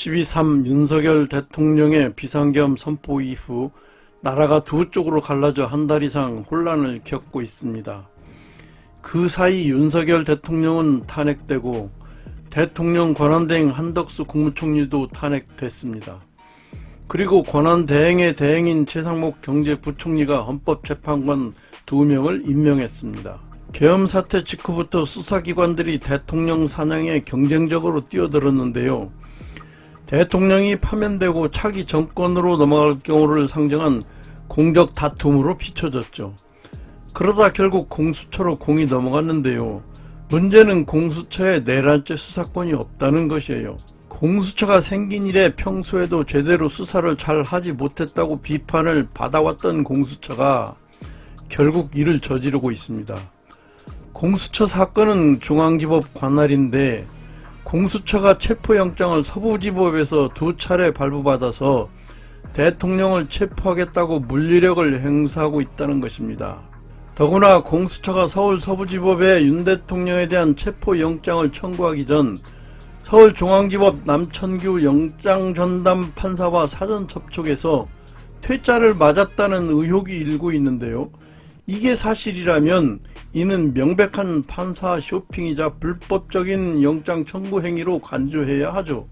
12.3 윤석열 대통령의 비상계엄 선포 이후 나라가 두 쪽으로 갈라져 한 달 이상 혼란을 겪고 있습니다. 그 사이 윤석열 대통령은 탄핵되고 대통령 권한대행 한덕수 국무총리도 탄핵됐습니다. 그리고 권한대행의 대행인 최상목 경제부총리가 헌법재판관 2명을 임명했습니다. 계엄 사태 직후부터 수사기관들이 대통령 사냥에 경쟁적으로 뛰어들었는데요. 대통령이 파면되고 차기 정권으로 넘어갈 경우를 상정한 공적 다툼으로 비춰졌죠. 그러다 결국 공수처로 공이 넘어갔는데요. 문제는 공수처에 내란죄 수사권이 없다는 것이에요. 공수처가 생긴 이래 평소에도 제대로 수사를 잘 하지 못했다고 비판을 받아왔던 공수처가 결국 이를 저지르고 있습니다. 공수처 사건은 중앙지법 관할인데 공수처가 체포영장을 서부지법에서 2차례 발부받아서 대통령을 체포하겠다고 물리력을 행사하고 있다는 것입니다. 더구나 공수처가 서울 서부지법에 윤 대통령에 대한 체포영장을 청구하기 전 서울중앙지법 남천규 영장전담 판사와 사전 접촉해서 퇴짜를 맞았다는 의혹이 일고 있는데요. 이게 사실이라면 이는 명백한 판사 쇼핑이자 불법적인 영장 청구 행위로 간주해야 하죠.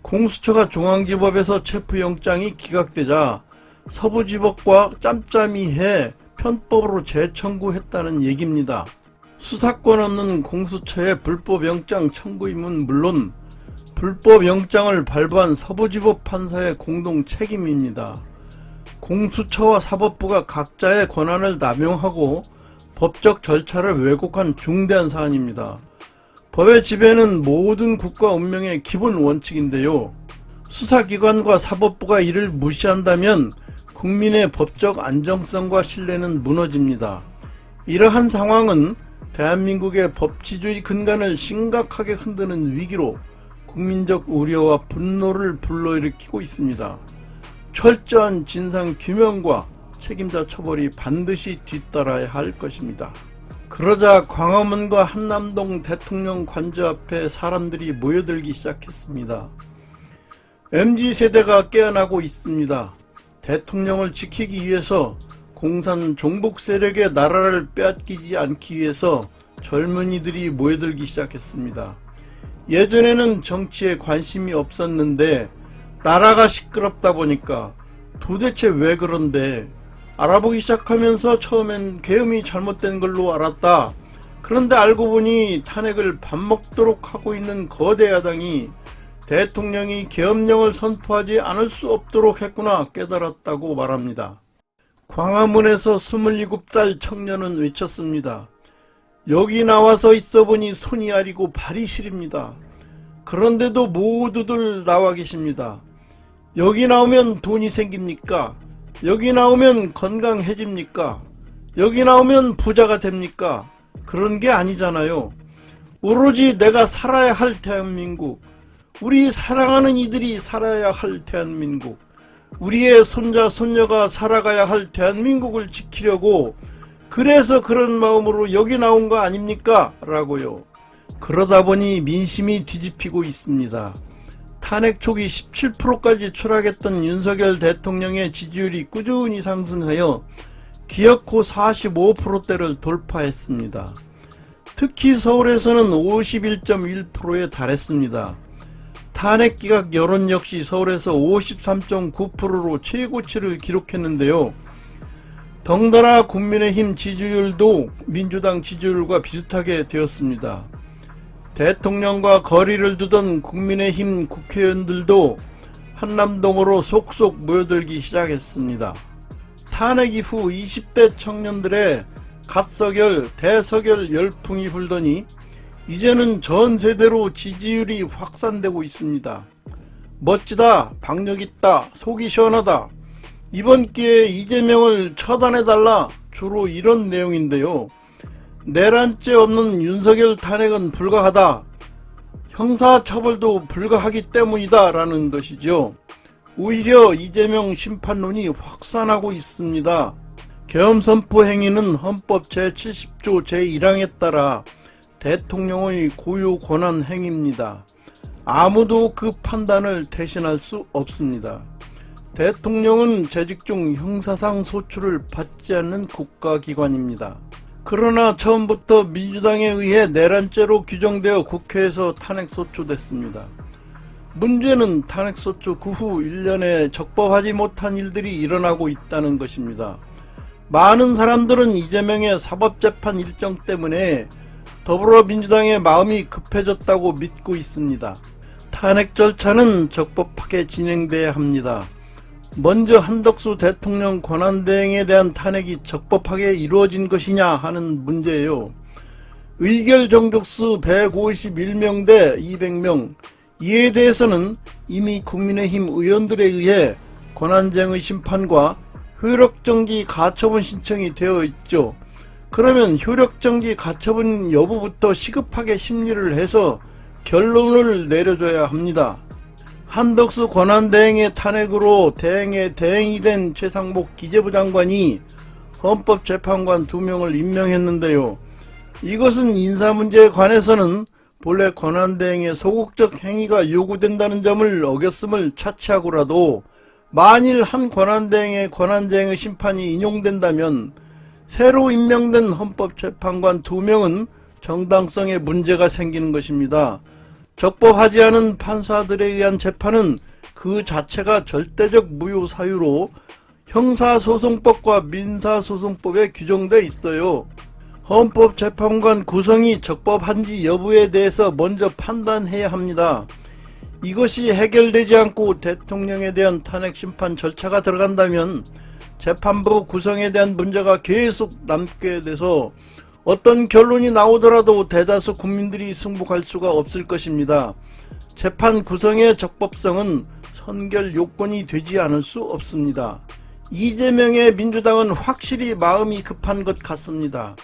공수처가 중앙지법에서 체포영장이 기각되자 서부지법과 짬짬이 해 편법으로 재청구했다는 얘기입니다. 수사권 없는 공수처의 불법영장 청구임은 물론 불법영장을 발부한 서부지법 판사의 공동 책임입니다. 공수처와 사법부가 각자의 권한을 남용하고 법적 절차를 왜곡한 중대한 사안입니다. 법의 지배는 모든 국가 운명의 기본 원칙인데요. 수사기관과 사법부가 이를 무시한다면 국민의 법적 안정성과 신뢰는 무너집니다. 이러한 상황은 대한민국의 법치주의 근간을 심각하게 흔드는 위기로 국민적 우려와 분노를 불러일으키고 있습니다. 철저한 진상규명과 책임자 처벌이 반드시 뒤따라야 할 것입니다. 그러자 광화문과 한남동 대통령 관저 앞에 사람들이 모여들기 시작했습니다. MZ세대가 깨어나고 있습니다. 대통령을 지키기 위해서 공산 종북 세력의 나라를 빼앗기지 않기 위해서 젊은이들이 모여들기 시작했습니다. 예전에는 정치에 관심이 없었는데 나라가 시끄럽다 보니까 도대체 왜 그런데 알아보기 시작하면서 처음엔 계엄이 잘못된 걸로 알았다. 그런데 알고 보니 탄핵을 밥 먹도록 하고 있는 거대 야당이 대통령이 계엄령을 선포하지 않을 수 없도록 했구나 깨달았다고 말합니다. 광화문에서 27살 청년은 외쳤습니다. 여기 나와서 있어보니 손이 아리고 발이 시립니다. 그런데도 모두들 나와 계십니다. 여기 나오면 돈이 생깁니까? 여기 나오면 건강해집니까? 여기 나오면 부자가 됩니까? 그런 게 아니잖아요. 오로지 내가 살아야 할 대한민국, 우리 사랑하는 이들이 살아야 할 대한민국, 우리의 손자 손녀가 살아가야 할 대한민국을 지키려고 그래서 그런 마음으로 여기 나온 거 아닙니까? 라고요. 그러다 보니 민심이 뒤집히고 있습니다. 탄핵 초기 17%까지 추락했던 윤석열 대통령의 지지율이 꾸준히 상승하여 기어코 45%대를 돌파했습니다. 특히 서울에서는 51.1%에 달했습니다. 탄핵 기각 여론 역시 서울에서 53.9%로 최고치를 기록했는데요. 덩달아 국민의힘 지지율도 민주당 지지율과 비슷하게 되었습니다. 대통령과 거리를 두던 국민의힘 국회의원들도 한남동으로 속속 모여들기 시작했습니다. 탄핵 이후 20대 청년들의 갓서결, 대서결 열풍이 불더니 이제는 전 세대로 지지율이 확산되고 있습니다. 멋지다, 박력있다, 속이 시원하다, 이번 기회에 이재명을 처단해달라, 주로 이런 내용인데요. 내란죄 없는 윤석열 탄핵은 불가하다, 형사처벌도 불가하기 때문이다 라는 것이죠. 오히려 이재명 심판론이 확산하고 있습니다. 계엄 선포 행위는 헌법 제70조 제1항에 따라 대통령의 고유 권한 행위입니다. 아무도 그 판단을 대신할 수 없습니다. 대통령은 재직 중 형사상 소추를 받지 않는 국가기관입니다. 그러나 처음부터 민주당에 의해 내란죄로 규정되어 국회에서 탄핵소추됐습니다. 문제는 탄핵소추 그 후 1년에 적법하지 못한 일들이 일어나고 있다는 것입니다. 많은 사람들은 이재명의 사법재판 일정 때문에 더불어민주당의 마음이 급해졌다고 믿고 있습니다. 탄핵 절차는 적법하게 진행돼야 합니다. 먼저 한덕수 대통령 권한대행에 대한 탄핵이 적법하게 이루어진 것이냐 하는 문제예요. 의결 정족수 151명 대 200명, 이에 대해서는 이미 국민의힘 의원들에 의해 권한대행의 심판과 효력정지 가처분 신청이 되어 있죠. 그러면 효력정지 가처분 여부부터 시급하게 심리를 해서 결론을 내려줘야 합니다. 한덕수 권한대행의 탄핵으로 대행의 대행이 된 최상목 기재부 장관이 헌법재판관 2명을 임명했는데요. 이것은 인사문제에 관해서는 본래 권한대행의 소극적 행위가 요구된다는 점을 어겼음을 차치하고라도 만일 한 권한대행의 권한대행의 심판이 인용된다면 새로 임명된 헌법재판관 2명은 정당성에 문제가 생기는 것입니다. 적법하지 않은 판사들에 의한 재판은 그 자체가 절대적 무효 사유로 형사소송법과 민사소송법에 규정되어 있어요. 헌법재판관 구성이 적법한지 여부에 대해서 먼저 판단해야 합니다. 이것이 해결되지 않고 대통령에 대한 탄핵 심판 절차가 들어간다면 재판부 구성에 대한 문제가 계속 남게 돼서 어떤 결론이 나오더라도 대다수 국민들이 승복할 수가 없을 것입니다. 재판 구성의 적법성은 선결 요건이 되지 않을 수 없습니다. 이재명의 민주당은 확실히 마음이 급한 것 같습니다.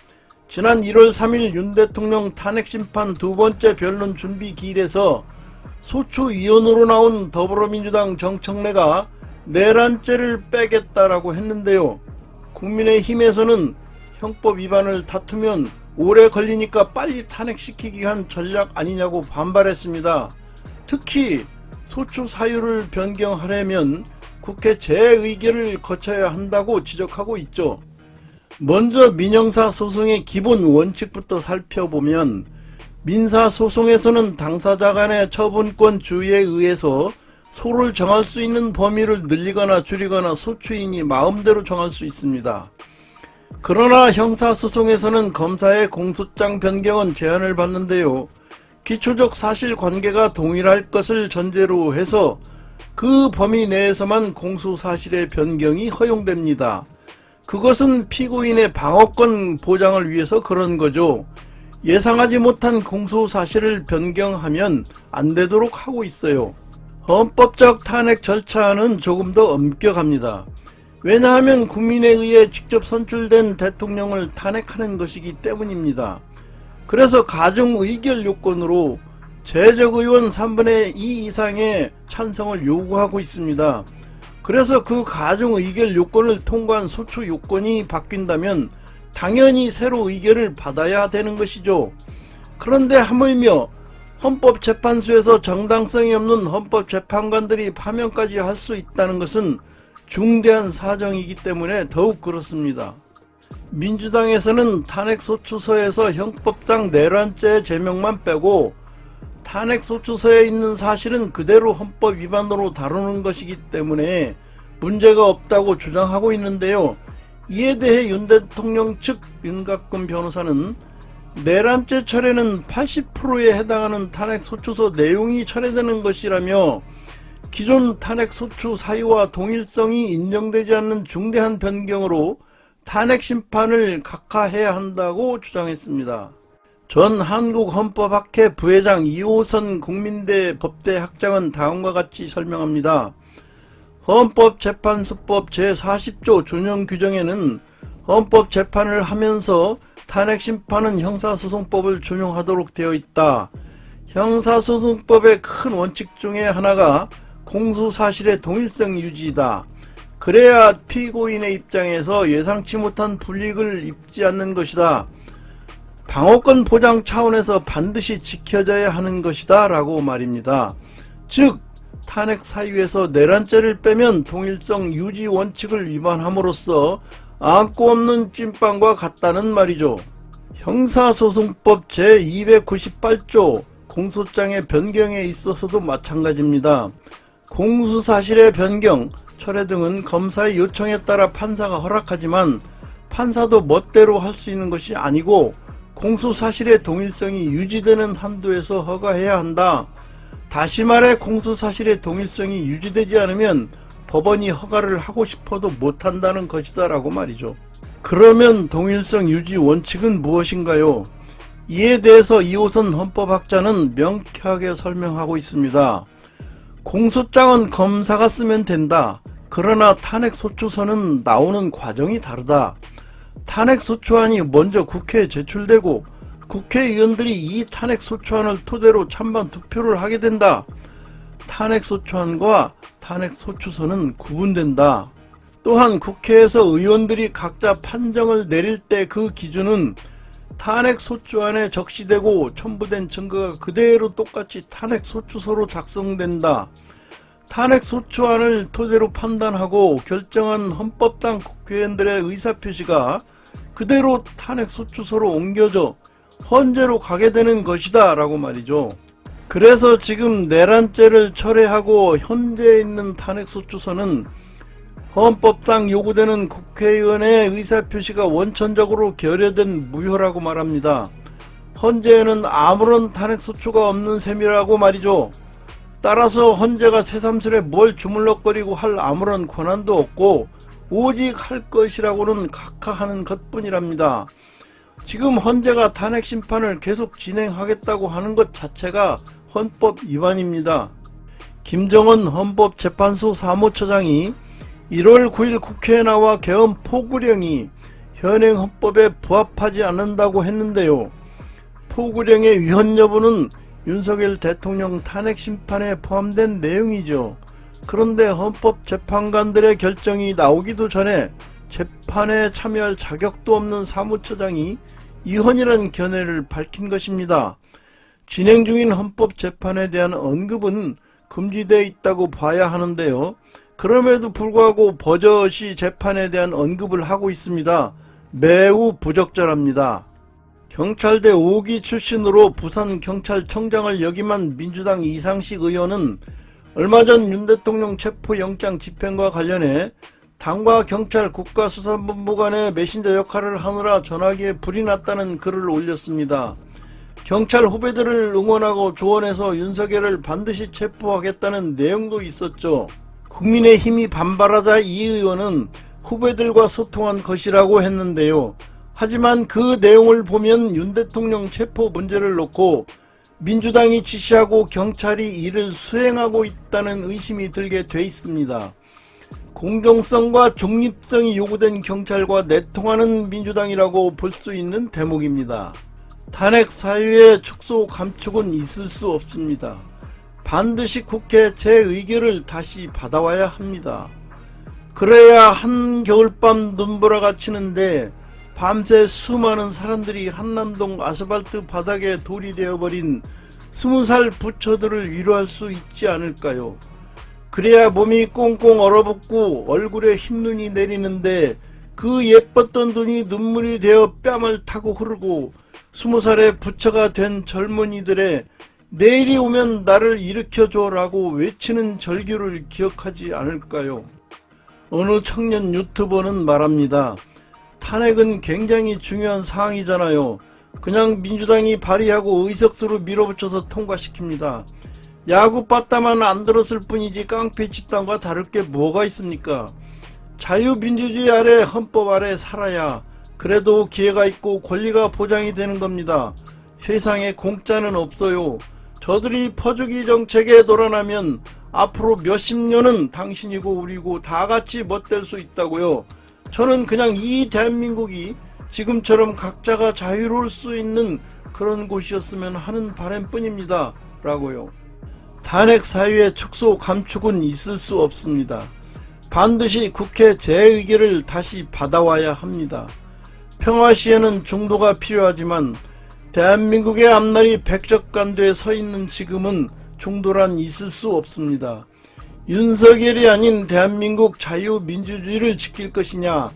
지난 1월 3일 윤 대통령 탄핵심판 두 번째 변론 준비 기일에서 소추위원으로 나온 더불어민주당 정청래가 내란죄를 빼겠다라고 했는데요. 국민의힘에서는 형법 위반을 다투면 오래 걸리니까 빨리 탄핵시키기 위한 전략 아니냐고 반발했습니다. 특히 소추 사유를 변경하려면 국회 재의결을 거쳐야 한다고 지적하고 있죠. 먼저 민형사소송의 기본 원칙부터 살펴보면 민사소송에서는 당사자 간의 처분권 주의에 의해서 소를 정할 수 있는 범위를 늘리거나 줄이거나 소추인이 마음대로 정할 수 있습니다. 그러나 형사소송에서는 검사의 공소장 변경은 제한을 받는데요. 기초적 사실관계가 동일할 것을 전제로 해서 그 범위 내에서만 공소사실의 변경이 허용됩니다. 그것은 피고인의 방어권 보장을 위해서 그런 거죠. 예상하지 못한 공소사실을 변경하면 안 되도록 하고 있어요. 헌법적 탄핵 절차는 조금 더 엄격합니다. 왜냐하면 국민에 의해 직접 선출된 대통령을 탄핵하는 것이기 때문입니다. 그래서 가중의결 요건으로 재적의원 3분의 2 이상의 찬성을 요구하고 있습니다. 그래서 그 가중의결 요건을 통과한 소추 요건이 바뀐다면 당연히 새로 의결을 받아야 되는 것이죠. 그런데 하물며 헌법재판소에서 정당성이 없는 헌법재판관들이 파면까지 할 수 있다는 것은 중대한 사정이기 때문에 더욱 그렇습니다. 민주당에서는 탄핵소추서에서 형법상 내란죄 제명만 빼고 탄핵소추서에 있는 사실은 그대로 헌법 위반으로 다루는 것이기 때문에 문제가 없다고 주장하고 있는데요. 이에 대해 윤 대통령 측 윤곽근 변호사는 내란죄 철회는 80%에 해당하는 탄핵소추서 내용이 철회되는 것이라며 기존 탄핵소추 사유와 동일성이 인정되지 않는 중대한 변경으로 탄핵심판을 각하해야 한다고 주장했습니다. 전 한국헌법학회 부회장 이호선 국민대 법대 학장은 다음과 같이 설명합니다. 헌법재판소법 제40조 준용 규정에는 헌법재판을 하면서 탄핵심판은 형사소송법을 준용하도록 되어 있다. 형사소송법의 큰 원칙 중에 하나가 공소사실의 동일성 유지이다. 그래야 피고인의 입장에서 예상치 못한 불이익을 입지 않는 것이다. 방어권 보장 차원에서 반드시 지켜져야 하는 것이다 라고 말입니다. 즉 탄핵 사유에서 내란죄를 빼면 통일성 유지 원칙을 위반함으로써 안고 없는 찐빵과 같다는 말이죠. 형사소송법 제298조 공소장의 변경에 있어서도 마찬가지입니다. 공수사실의 변경, 철회 등은 검사의 요청에 따라 판사가 허락하지만 판사도 멋대로 할 수 있는 것이 아니고 공수사실의 동일성이 유지되는 한도에서 허가해야 한다. 다시 말해 공수사실의 동일성이 유지되지 않으면 법원이 허가를 하고 싶어도 못한다는 것이다 라고 말이죠. 그러면 동일성 유지 원칙은 무엇인가요? 이에 대해서 이호선 헌법학자는 명쾌하게 설명하고 있습니다. 공소장은 검사가 쓰면 된다. 그러나 탄핵소추서는 나오는 과정이 다르다. 탄핵소추안이 먼저 국회에 제출되고 국회의원들이 이 탄핵소추안을 토대로 찬반 투표를 하게 된다. 탄핵소추안과 탄핵소추서는 구분된다. 또한 국회에서 의원들이 각자 판정을 내릴 때 그 기준은 탄핵소추안에 적시되고 첨부된 증거가 그대로 똑같이 탄핵소추서로 작성된다. 탄핵소추안을 토대로 판단하고 결정한 헌법당 국회의원들의 의사표시가 그대로 탄핵소추서로 옮겨져 헌재로 가게 되는 것이다 라고 말이죠. 그래서 지금 내란죄를 철회하고 헌재에 있는 탄핵소추서는 헌법상 요구되는 국회의원의 의사표시가 원천적으로 결여된 무효라고 말합니다. 헌재에는 아무런 탄핵소추가 없는 셈이라고 말이죠. 따라서 헌재가 새삼스레 뭘 주물럭거리고 할 아무런 권한도 없고 오직 할 것이라고는 각하하는 것뿐이랍니다. 지금 헌재가 탄핵심판을 계속 진행하겠다고 하는 것 자체가 헌법 위반입니다. 김정은 헌법재판소 사무처장이 1월 9일 국회에 나와 개헌 포구령이 현행 헌법에 부합하지 않는다고 했는데요. 포구령의 위헌 여부는 윤석열 대통령 탄핵심판에 포함된 내용이죠. 그런데 헌법재판관들의 결정이 나오기도 전에 재판에 참여할 자격도 없는 사무처장이 위헌이라는 견해를 밝힌 것입니다. 진행 중인 헌법재판에 대한 언급은 금지되어 있다고 봐야 하는데요. 그럼에도 불구하고 버젓이 재판에 대한 언급을 하고 있습니다. 매우 부적절합니다. 경찰대 5기 출신으로 부산경찰청장을 역임한 민주당 이상식 의원은 얼마 전 윤 대통령 체포영장 집행과 관련해 당과 경찰 국가수사본부 간의 메신저 역할을 하느라 전화기에 불이 났다는 글을 올렸습니다. 경찰 후배들을 응원하고 조언해서 윤석열을 반드시 체포하겠다는 내용도 있었죠. 국민의힘이 반발하자 이 의원은 후배들과 소통한 것이라고 했는데요. 하지만 그 내용을 보면 윤 대통령 체포 문제를 놓고 민주당이 지시하고 경찰이 이를 수행하고 있다는 의심이 들게 돼 있습니다. 공정성과 중립성이 요구된 경찰과 내통하는 민주당이라고 볼 수 있는 대목입니다. 탄핵 사유의 축소 감축은 있을 수 없습니다. 반드시 국회 재의결을 다시 받아와야 합니다. 그래야 한겨울밤 눈보라가 치는데 밤새 수많은 사람들이 한남동 아스팔트 바닥에 돌이 되어버린 20살 부처들을 위로할 수 있지 않을까요? 그래야 몸이 꽁꽁 얼어붙고 얼굴에 흰눈이 내리는데 그 예뻤던 눈이 눈물이 되어 뺨을 타고 흐르고 20살의 부처가 된 젊은이들의 내일이 오면 나를 일으켜줘 라고 외치는 절규를 기억하지 않을까요? 어느 청년 유튜버는 말합니다. 탄핵은 굉장히 중요한 사항이잖아요. 그냥 민주당이 발의하고 의석수로 밀어붙여서 통과시킵니다. 야구 빠따만 안 들었을 뿐이지 깡패 집단과 다를 게 뭐가 있습니까? 자유민주주의 아래 헌법 아래 살아야 그래도 기회가 있고 권리가 보장이 되는 겁니다. 세상에 공짜는 없어요. 저들이 퍼주기 정책에 돌아나면 앞으로 몇십 년은 당신이고 우리고 다 같이 멋될 수 있다고요. 저는 그냥 이 대한민국이 지금처럼 각자가 자유로울 수 있는 그런 곳이었으면 하는 바람뿐입니다. 라고요. 탄핵 사유의 축소 감축은 있을 수 없습니다. 반드시 국회 재의결을 다시 받아와야 합니다. 평화 시에는 중도가 필요하지만 대한민국의 앞날이 백척간도에 서 있는 지금은 충돌한 있을 수 없습니다. 윤석열이 아닌 대한민국 자유민주주의를 지킬 것이냐,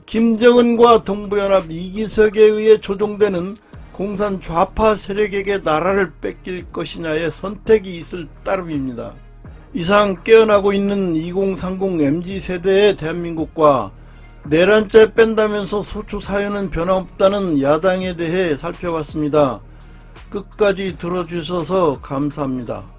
김정은과 동부연합 이기석에 의해 조종되는 공산 좌파 세력에게 나라를 뺏길 것이냐의 선택이 있을 따름입니다. 이상 깨어나고 있는 2030 MZ세대의 대한민국과 내란죄 뺀다면서 소추 사유는 변함없다는 야당에 대해 살펴봤습니다. 끝까지 들어주셔서 감사합니다.